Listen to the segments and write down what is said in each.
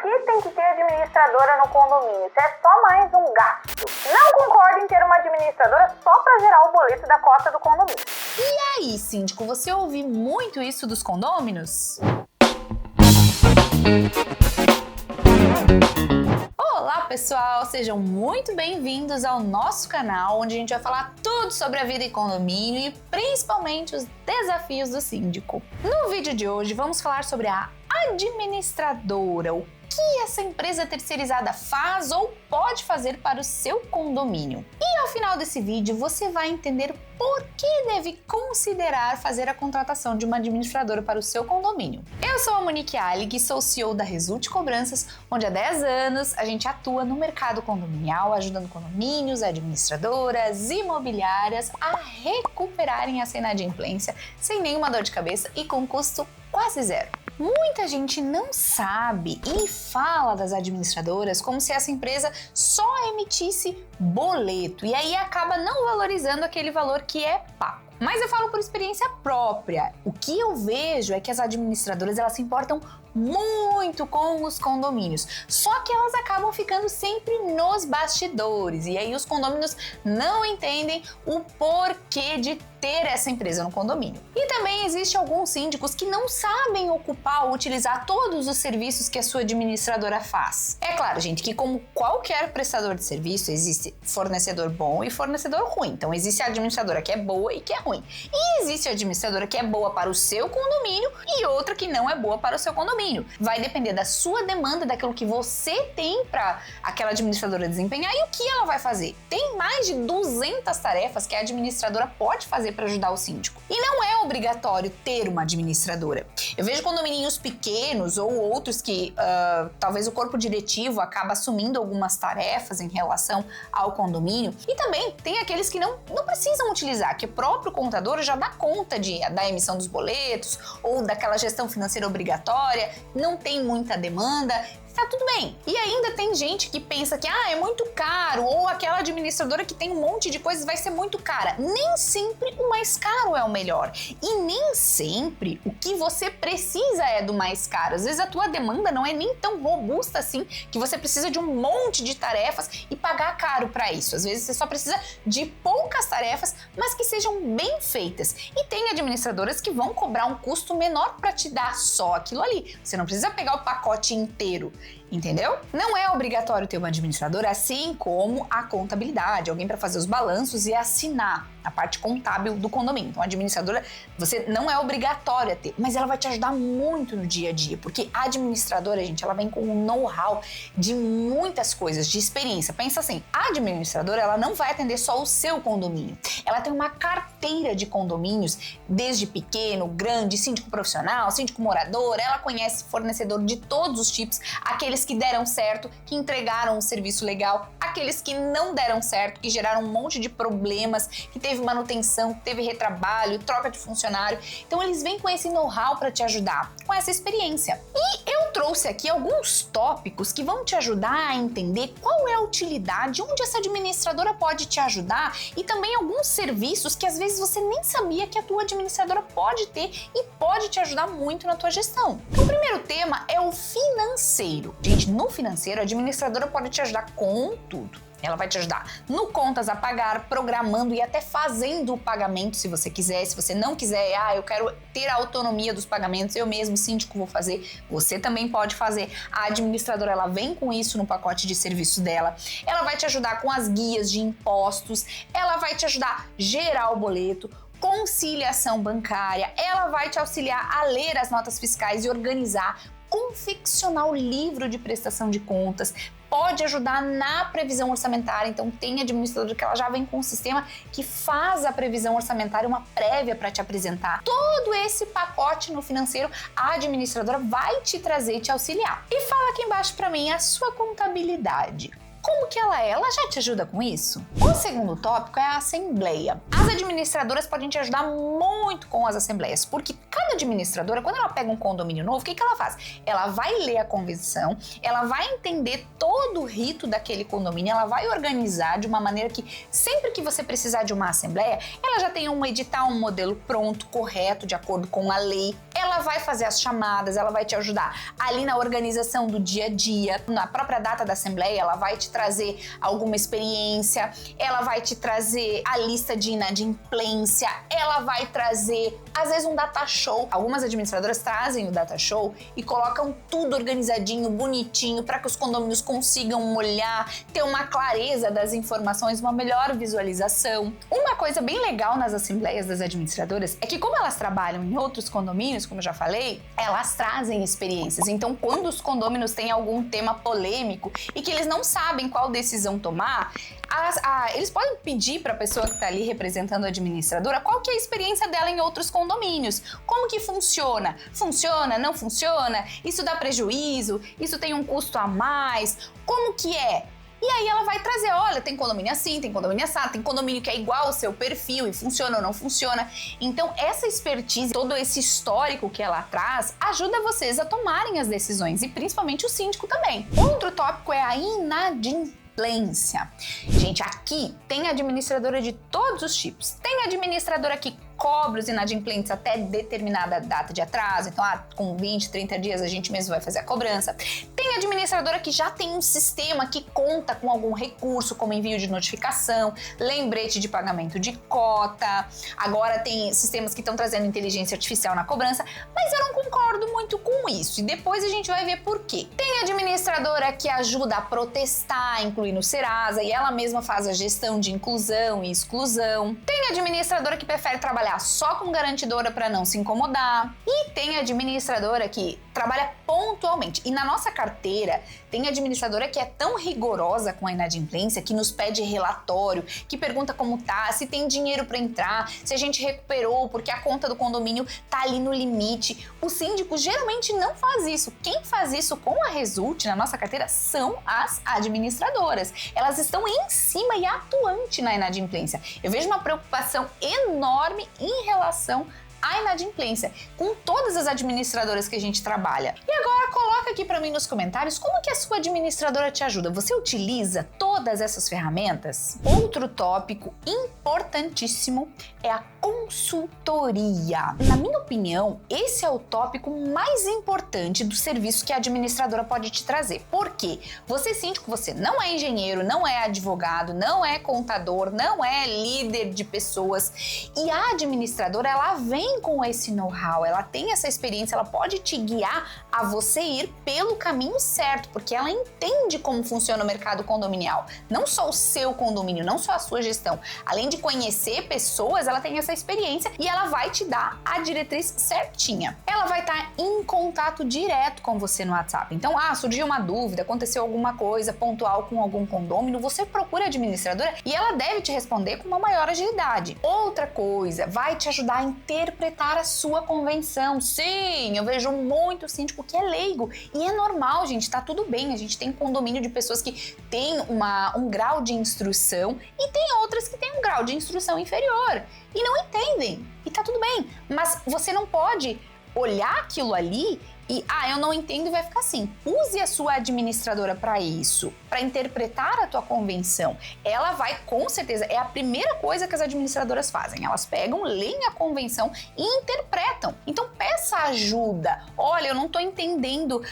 que tem que ter administradora no condomínio? Isso é só mais um gasto. Não concordo em ter uma administradora só para gerar o boleto da cota do condomínio. E aí, síndico, você ouve muito isso dos condôminos? Olá pessoal, sejam muito bem-vindos ao nosso canal, onde a gente vai falar tudo sobre a vida em condomínio e principalmente os desafios do síndico. No vídeo de hoje vamos falar sobre a administradora, o que essa empresa terceirizada faz ou pode fazer para o seu condomínio. E ao final desse vídeo você vai entender por que deve considerar fazer a contratação de uma administradora para o seu condomínio. Eu sou a Monique Allig, sou CEO da Result Cobranças, onde há 10 anos a gente atua no mercado condominial, ajudando condomínios, administradoras, imobiliárias a recuperarem essa inadimplência sem nenhuma dor de cabeça e com custo quase zero. Muita gente não sabe e fala das administradoras como se essa empresa só emitisse boleto e aí acaba não valorizando aquele valor que é pago. Mas eu falo por experiência própria. O que eu vejo é que as administradoras elas se importam muito com os condomínios, só que elas acabam ficando sempre nos bastidores e aí os condomínios não entendem o porquê de ter essa empresa no condomínio. E também existe alguns síndicos que não sabem ocupar ou utilizar todos os serviços que a sua administradora faz. É claro, gente, que como qualquer prestador de serviço, existe fornecedor bom e fornecedor ruim. Então existe a administradora que é boa e que é ruim. E existe a administradora que é boa para o seu condomínio e outra que não é boa para o seu condomínio. Vai depender da sua demanda, daquilo que você tem para aquela administradora desempenhar e o que ela vai fazer. Tem mais de 200 tarefas que a administradora pode fazer para ajudar o síndico. E não é obrigatório ter uma administradora. Eu vejo condomínios pequenos ou outros que talvez o corpo diretivo acaba assumindo algumas tarefas em relação ao condomínio. E também tem aqueles que não precisam utilizar, que o próprio contador já dá conta da emissão dos boletos ou daquela gestão financeira obrigatória, não tem muita demanda. Tá tudo bem. E ainda tem gente que pensa que é muito caro ou aquela administradora que tem um monte de coisas vai ser muito cara. Nem sempre o mais caro é o melhor. E nem sempre o que você precisa é do mais caro. Às vezes a tua demanda não é nem tão robusta assim que você precisa de um monte de tarefas e pagar caro para isso. Às vezes você só precisa de poucas tarefas, mas que sejam bem feitas. E tem administradoras que vão cobrar um custo menor para te dar só aquilo ali. Você não precisa pegar o pacote inteiro. Entendeu? Não é obrigatório ter uma administradora, assim como a contabilidade, alguém para fazer os balanços e assinar a parte contábil do condomínio. Então, a administradora, você não é obrigatório a ter, mas ela vai te ajudar muito no dia a dia, porque a administradora, gente, ela vem com um know-how de muitas coisas, de experiência. Pensa assim, a administradora, ela não vai atender só o seu condomínio. Ela tem uma carteira de condomínios, desde pequeno, grande, síndico profissional, síndico morador, ela conhece fornecedor de todos os tipos, aqueles que deram certo, que entregaram um serviço legal, aqueles que não deram certo, que geraram um monte de problemas, que teve manutenção, que teve retrabalho, troca de funcionário. Então eles vêm com esse know-how para te ajudar, com essa experiência. E eu trouxe aqui alguns tópicos que vão te ajudar a entender qual é a utilidade, onde essa administradora pode te ajudar e também alguns serviços que às vezes você nem sabia que a tua administradora pode ter e pode te ajudar muito na tua gestão. O primeiro tema é o financeiro. Gente, no financeiro, a administradora pode te ajudar com tudo. Ela vai te ajudar no contas a pagar, programando e até fazendo o pagamento se você quiser. Se você não quiser, eu quero ter a autonomia dos pagamentos, eu mesmo, síndico, vou fazer. Você também pode fazer. A administradora, ela vem com isso no pacote de serviço dela. Ela vai te ajudar com as guias de impostos. Ela vai te ajudar a gerar o boleto, conciliação bancária. Ela vai te auxiliar a ler as notas fiscais e organizar, confeccionar o livro de prestação de contas, pode ajudar na previsão orçamentária. Então tem administradora que ela já vem com um sistema que faz a previsão orçamentária, uma prévia para te apresentar. Todo esse pacote no financeiro, a administradora vai te trazer e te auxiliar. E fala aqui embaixo para mim a sua contabilidade. Como que ela é? Ela já te ajuda com isso? O segundo tópico é a assembleia. As administradoras podem te ajudar muito com as assembleias, porque cada administradora, quando ela pega um condomínio novo, o que ela faz? Ela vai ler a convenção, ela vai entender todo o rito daquele condomínio, ela vai organizar de uma maneira que sempre que você precisar de uma assembleia, ela já tem um edital, um modelo pronto, correto, de acordo com a lei. Ela vai fazer as chamadas, ela vai te ajudar ali na organização do dia a dia, na própria data da assembleia, ela vai te trazer alguma experiência, ela vai te trazer a lista de inadimplência, ela vai trazer, às vezes, um data show. Algumas administradoras trazem o data show e colocam tudo organizadinho, bonitinho, para que os condomínios consigam olhar, ter uma clareza das informações, uma melhor visualização. Uma coisa bem legal nas assembleias das administradoras é que, como elas trabalham em outros condomínios, como eu já falei, elas trazem experiências. Então, quando os condôminos têm algum tema polêmico e que eles não sabem qual decisão tomar, eles podem pedir para a pessoa que está ali representando a administradora qual que é a experiência dela em outros condomínios. Como que funciona? Funciona? Não funciona? Isso dá prejuízo? Isso tem um custo a mais? Como que é? E aí ela vai trazer, olha, tem condomínio assim, tem condomínio assado, tem condomínio que é igual ao seu perfil e funciona ou não funciona. Então essa expertise, todo esse histórico que ela traz, ajuda vocês a tomarem as decisões e principalmente o síndico também. Outro tópico é a inadimplência. Gente, aqui tem administradora de todos os tipos. Tem administradora que cobra os inadimplentes até determinada data de atraso, então com 20, 30 dias a gente mesmo vai fazer a cobrança. Tem administradora que já tem um sistema que conta com algum recurso, como envio de notificação, lembrete de pagamento de cota, agora tem sistemas que estão trazendo inteligência artificial na cobrança, mas eu não concordo muito com isso, e depois a gente vai ver por quê. Tem administradora que ajuda a protestar, incluindo o Serasa, e ela mesma faz a gestão de inclusão e exclusão. Tem administradora que prefere trabalhar só com garantidora para não se incomodar. E tem administradora que trabalha pontualmente. E na nossa carteira tem administradora que é tão rigorosa com a inadimplência que nos pede relatório, que pergunta como tá, se tem dinheiro para entrar, se a gente recuperou porque a conta do condomínio tá ali no limite. O síndico geralmente não faz isso. Quem faz isso com a Result na nossa carteira são as administradoras. Elas estão em cima e atuante na inadimplência. Eu vejo uma preocupação enorme em relação à inadimplência com todas as administradoras que a gente trabalha. E agora coloca aqui para mim nos comentários como que a sua administradora te ajuda. Você utiliza todas essas ferramentas? Outro tópico importantíssimo é a consultoria. Na minha opinião, esse é o tópico mais importante do serviço que a administradora pode te trazer. Por quê? Você, síndico, você não é engenheiro, não é advogado, não é contador, não é líder de pessoas. E a administradora, ela vem com esse know-how, ela tem essa experiência, ela pode te guiar a você ir pelo caminho certo, porque ela entende como funciona o mercado condominial. Não só o seu condomínio, não só a sua gestão. Além de conhecer pessoas, ela tem essa experiência e ela vai te dar a diretriz certinha. Ela vai estar em contato direto com você no WhatsApp. Então, surgiu uma dúvida, aconteceu alguma coisa pontual com algum condômino, você procura a administradora e ela deve te responder com uma maior agilidade. Outra coisa, vai te ajudar a interpretar a sua convenção. Sim, eu vejo muito síndico que é leigo e é normal, gente, tá tudo bem. A gente tem condomínio de pessoas que têm um grau de instrução e tem outras que têm um grau de instrução inferior e não entendem. E tá tudo bem, mas você não pode olhar aquilo ali e, eu não entendo e vai ficar assim. Use a sua administradora para isso, para interpretar a tua convenção. Ela vai, com certeza, é a primeira coisa que as administradoras fazem. Elas pegam, leem a convenção e interpretam. Então, peça ajuda. Olha, eu não tô entendendo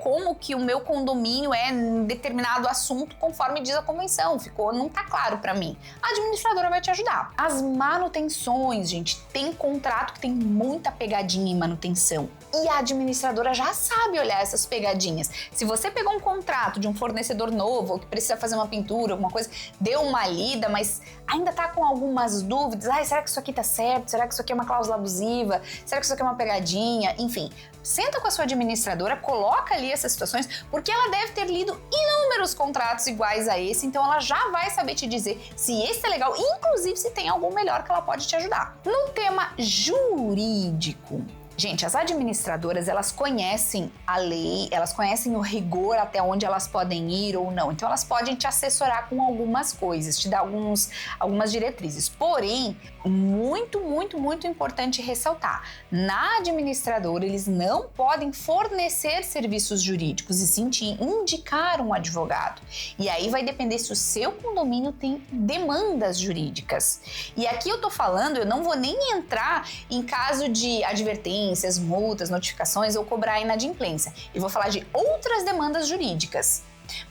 como que o meu condomínio é em determinado assunto conforme diz a convenção. Não tá claro para mim. A administradora vai te ajudar. As manutenções, gente, tem contrato que tem muita pegadinha em manutenção. E a administradora já sabe olhar essas pegadinhas. Se você pegou um contrato de um fornecedor novo ou que precisa fazer uma pintura, alguma coisa, deu uma lida, mas ainda tá com algumas dúvidas, será que isso aqui tá certo? Será que isso aqui é uma cláusula abusiva? Será que isso aqui é uma pegadinha? Enfim, senta com a sua administradora, coloca ali essas situações, porque ela deve ter lido inúmeros contratos iguais a esse, então ela já vai saber te dizer se esse é legal, inclusive se tem algum melhor que ela pode te ajudar. No tema jurídico, Gente, as administradoras, elas conhecem a lei, elas conhecem o rigor até onde elas podem ir ou não. Então, elas podem te assessorar com algumas coisas, te dar algumas diretrizes. Porém, muito importante ressaltar, na administradora, eles não podem fornecer serviços jurídicos e sim te indicar um advogado. E aí vai depender se o seu condomínio tem demandas jurídicas. E aqui eu tô falando, eu não vou nem entrar em caso de advertências, multas, notificações ou cobrar inadimplência. Eu vou falar de outras demandas jurídicas.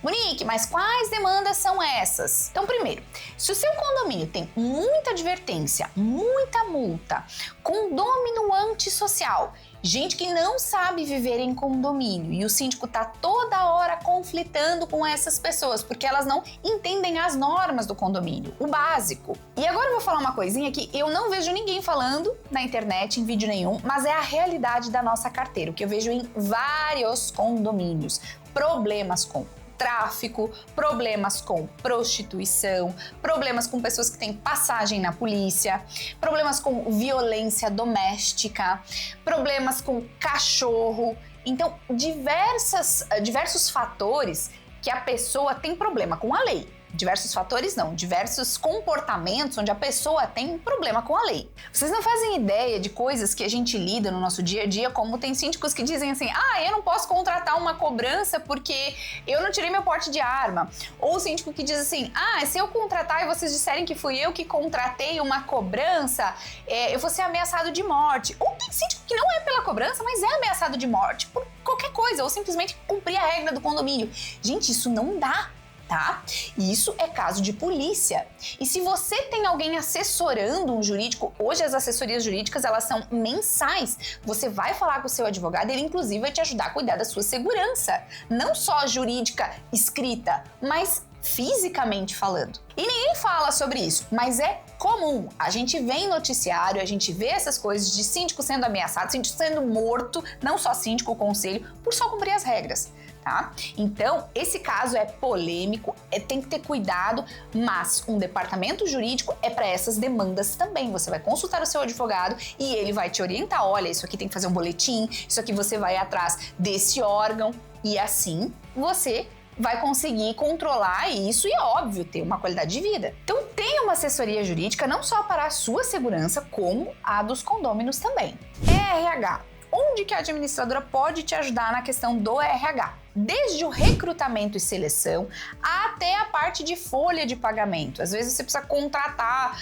Monique, mas quais demandas são essas? Então, primeiro, se o seu condomínio tem muita advertência, muita multa, condômino antissocial, gente que não sabe viver em condomínio e o síndico tá toda hora conflitando com essas pessoas porque elas não entendem as normas do condomínio, o básico. E agora eu vou falar uma coisinha que eu não vejo ninguém falando na internet, em vídeo nenhum, mas é a realidade da nossa carteira, o que eu vejo em vários condomínios. Problemas com tráfico, problemas com prostituição, problemas com pessoas que têm passagem na polícia, problemas com violência doméstica, problemas com cachorro. Então, diversos fatores que a pessoa tem problema com a lei. Diversos fatores não, diversos comportamentos onde a pessoa tem problema com a lei. Vocês não fazem ideia de coisas que a gente lida no nosso dia a dia, como tem síndicos que dizem assim, eu não posso contratar uma cobrança porque eu não tirei meu porte de arma. Ou o síndico que diz assim, se eu contratar e vocês disserem que fui eu que contratei uma cobrança, eu vou ser ameaçado de morte. Ou tem síndico que não é pela cobrança, mas é ameaçado de morte por qualquer coisa, ou simplesmente cumprir a regra do condomínio. Gente, isso não dá. Tá? E isso é caso de polícia. E se você tem alguém assessorando um jurídico, hoje as assessorias jurídicas elas são mensais. Você vai falar com o seu advogado, ele inclusive vai te ajudar a cuidar da sua segurança. Não só jurídica escrita, mas fisicamente falando. E ninguém fala sobre isso, mas é comum. A gente vê em noticiário, a gente vê essas coisas de síndico sendo ameaçado, síndico sendo morto, não só síndico, o conselho, por só cumprir as regras. Tá? Então, esse caso é polêmico, tem que ter cuidado, mas um departamento jurídico é para essas demandas também. Você vai consultar o seu advogado e ele vai te orientar, olha, isso aqui tem que fazer um boletim, isso aqui você vai atrás desse órgão e assim você vai conseguir controlar isso e, óbvio, ter uma qualidade de vida. Então, tem uma assessoria jurídica não só para a sua segurança, como a dos condôminos também. RH. Onde que a administradora pode te ajudar na questão do RH? Desde o recrutamento e seleção até a parte de folha de pagamento. Às vezes você precisa contratar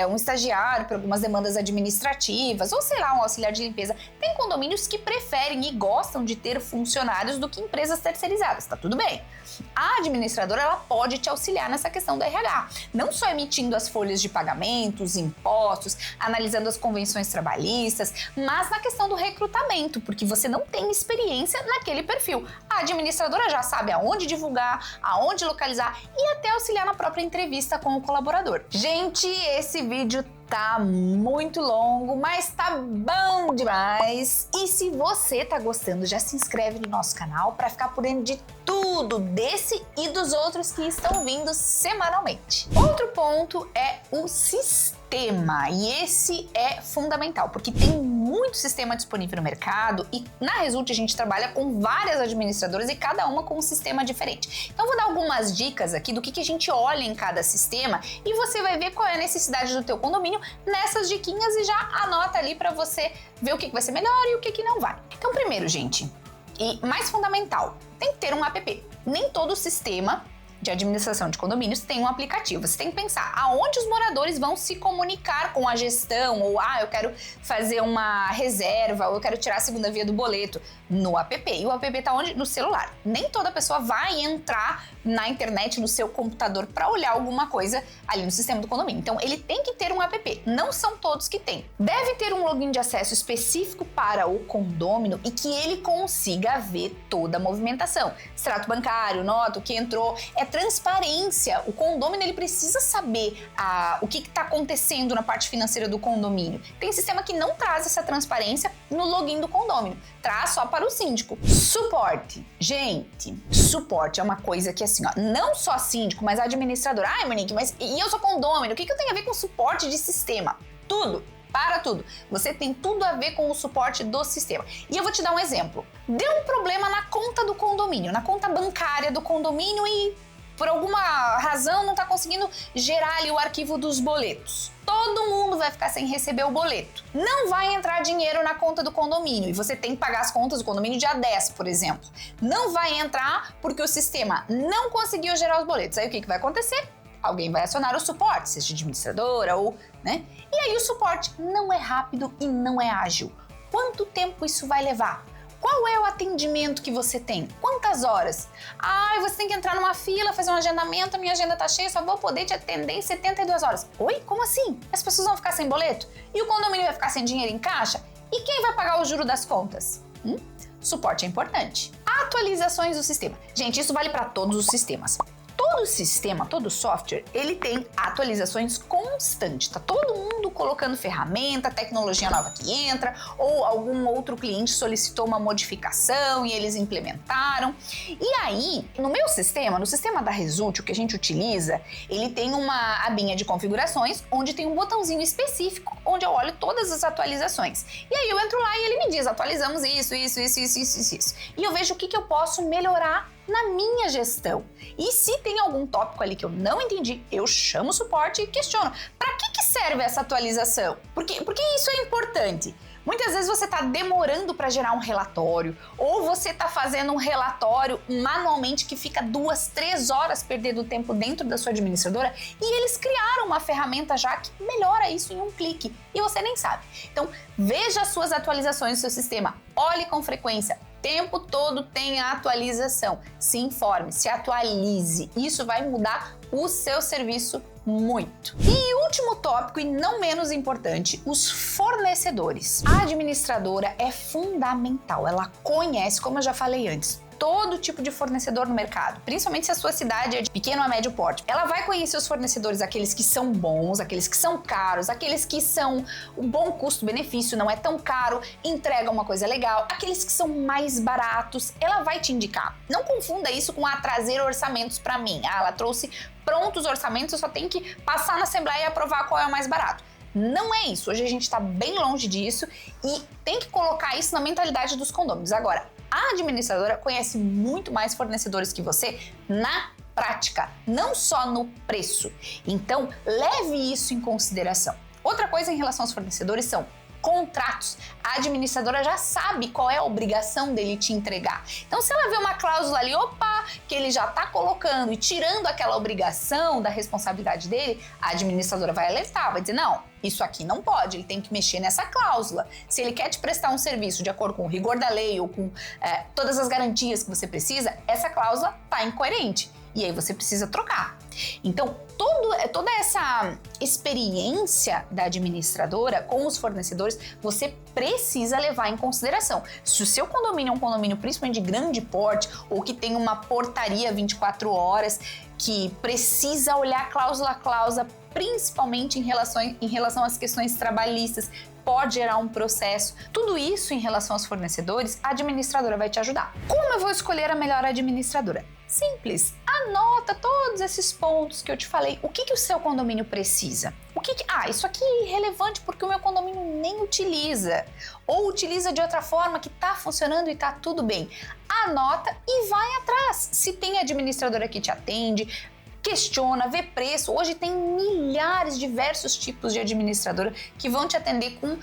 um estagiário para algumas demandas administrativas ou, sei lá, um auxiliar de limpeza. Tem condomínios que preferem e gostam de ter funcionários do que empresas terceirizadas, tá tudo bem. A administradora ela pode te auxiliar nessa questão do RH, não só emitindo as folhas de pagamento, os impostos, analisando as convenções trabalhistas, mas na questão do recrutamento, porque você não tem experiência naquele perfil. A administradora já sabe aonde divulgar, aonde localizar e até auxiliar na própria entrevista com o colaborador. Gente, esse vídeo tá muito longo, mas tá bom demais. E se você tá gostando, já se inscreve no nosso canal para ficar por dentro de tudo desse e dos outros que estão vindo semanalmente. Outro ponto é o sistema, e esse é fundamental, porque tem muito sistema disponível no mercado e na Result a gente trabalha com várias administradoras e cada uma com um sistema diferente. Então vou dar algumas dicas aqui do que a gente olha em cada sistema e você vai ver qual é a necessidade do teu condomínio nessas diquinhas e já anota ali para você ver o que vai ser melhor e o que não vai. Então primeiro, gente, e mais fundamental, tem que ter um app. Nem todo sistema de administração de condomínios tem um aplicativo. Você tem que pensar aonde os moradores vão se comunicar com a gestão, ou eu quero fazer uma reserva, ou eu quero tirar a segunda via do boleto no app. E o app tá onde? No celular. Nem toda pessoa vai entrar na internet, no seu computador, para olhar alguma coisa ali no sistema do condomínio. Então, ele tem que ter um app. Não são todos que têm. Deve ter um login de acesso específico para o condômino e que ele consiga ver toda a movimentação. Extrato bancário, nota, o que entrou. É transparência. O condômino ele precisa saber o que está acontecendo na parte financeira do condomínio. Tem sistema que não traz essa transparência no login do condomínio. Traz só para o síndico. Suporte. Gente, suporte é uma coisa que assim, não só síndico, mas administrador. Monique, mas e eu sou condômino, o que eu tenho a ver com suporte de sistema? Tudo. para tudo. Você tem tudo a ver com o suporte do sistema. E eu vou te dar um exemplo. Deu um problema na conta do condomínio, na conta bancária do condomínio e por alguma razão não está conseguindo gerar ali o arquivo dos boletos. Todo mundo vai ficar sem receber o boleto. Não vai entrar dinheiro na conta do condomínio e você tem que pagar as contas do condomínio dia 10, por exemplo. Não vai entrar porque o sistema não conseguiu gerar os boletos. Aí o que vai acontecer? Alguém vai acionar o suporte, seja administradora ou, né? E aí o suporte não é rápido e não é ágil. Quanto tempo isso vai levar? Qual é o atendimento que você tem? Quantas horas? Você tem que entrar numa fila, fazer um agendamento, a minha agenda tá cheia, só vou poder te atender em 72 horas. Oi? Como assim? As pessoas vão ficar sem boleto? E o condomínio vai ficar sem dinheiro em caixa? E quem vai pagar o juro das contas? Suporte é importante. Atualizações do sistema. Gente, isso vale para todos os sistemas. Todo sistema, todo software, ele tem atualizações constantes. Tá todo mundo colocando ferramenta, tecnologia nova que entra, ou algum outro cliente solicitou uma modificação e eles implementaram. E aí, no meu sistema, no sistema da Result, o que a gente utiliza, ele tem uma abinha de configurações, onde tem um botãozinho específico, onde eu olho todas as atualizações. E aí eu entro lá e ele me diz, atualizamos isso. E eu vejo o que eu posso melhorar na minha gestão. E se tem algum tópico ali que eu não entendi, eu chamo o suporte e questiono. Para que serve essa atualização? Porque isso é importante. Muitas vezes você está demorando para gerar um relatório, ou você está fazendo um relatório manualmente que fica 2, 3 horas perdendo tempo dentro da sua administradora, e eles criaram uma ferramenta já que melhora isso em um clique, e você nem sabe. Então, veja as suas atualizações do seu sistema, olhe com frequência. Tempo todo tem a atualização. Se informe, se atualize. Isso vai mudar o seu serviço muito. E último tópico, e não menos importante, os fornecedores. A administradora é fundamental. Ela conhece, como eu já falei antes, todo tipo de fornecedor no mercado, principalmente se a sua cidade é de pequeno a médio porte. Ela vai conhecer os fornecedores, aqueles que são bons, aqueles que são caros, aqueles que são um bom custo-benefício, não é tão caro, entrega uma coisa legal, aqueles que são mais baratos, ela vai te indicar. Não confunda isso com trazer orçamentos para mim. Ela trouxe prontos orçamentos, eu só tenho que passar na Assembleia e aprovar qual é o mais barato. Não é isso, hoje a gente está bem longe disso e tem que colocar isso na mentalidade dos condôminos. Agora, a administradora conhece muito mais fornecedores que você na prática, não só no preço. Então, leve isso em consideração. Outra coisa em relação aos fornecedores são contratos. A administradora já sabe qual é a obrigação dele te entregar. Então, se ela vê uma cláusula ali, que ele já está colocando e tirando aquela obrigação da responsabilidade dele, a administradora vai alertar, vai dizer, não, isso aqui não pode, ele tem que mexer nessa cláusula. Se ele quer te prestar um serviço de acordo com o rigor da lei ou com todas as garantias que você precisa, essa cláusula está incoerente. E aí você precisa trocar. Então, toda essa experiência da administradora com os fornecedores, você precisa levar em consideração. Se o seu condomínio é um condomínio principalmente de grande porte ou que tem uma portaria 24 horas que precisa olhar cláusula a cláusula, principalmente em relação às questões trabalhistas, pode gerar um processo. Tudo isso em relação aos fornecedores, a administradora vai te ajudar. Como eu vou escolher a melhor administradora? Simples, anota todos esses pontos que eu te falei. O que o seu condomínio precisa? Isso aqui é irrelevante porque o meu condomínio nem utiliza. Ou utiliza de outra forma que está funcionando e está tudo bem. Anota e vai atrás. Se tem administradora que te atende, questiona, vê preço. Hoje tem milhares, diversos tipos de administradora que vão te atender com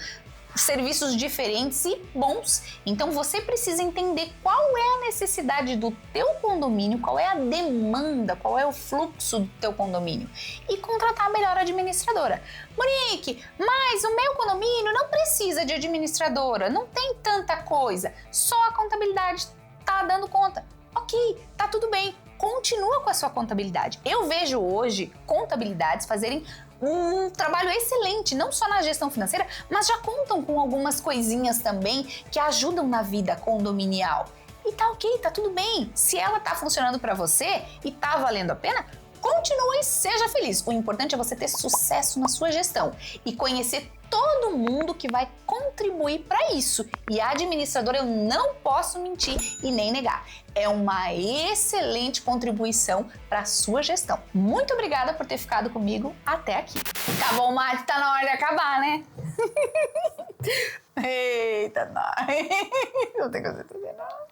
serviços diferentes e bons. Então você precisa entender qual é a necessidade do teu condomínio, qual é a demanda, qual é o fluxo do teu condomínio e contratar a melhor administradora. Monique, mas o meu condomínio não precisa de administradora, não tem tanta coisa, só a contabilidade tá dando conta. Ok, tá tudo bem. Continua com a sua contabilidade. Eu vejo hoje contabilidades fazerem um trabalho excelente, não só na gestão financeira, mas já contam com algumas coisinhas também que ajudam na vida condominial. E tá ok, tá tudo bem. Se ela tá funcionando para você e tá valendo a pena, continue e seja feliz. O importante é você ter sucesso na sua gestão e conhecer todo mundo que vai contribuir para isso. E a administradora, eu não posso mentir e nem negar, é uma excelente contribuição para a sua gestão. Muito obrigada por ter ficado comigo até aqui. Acabou o mate, tá na hora de acabar, né? Eita, não. Não tem coisa de entender, não.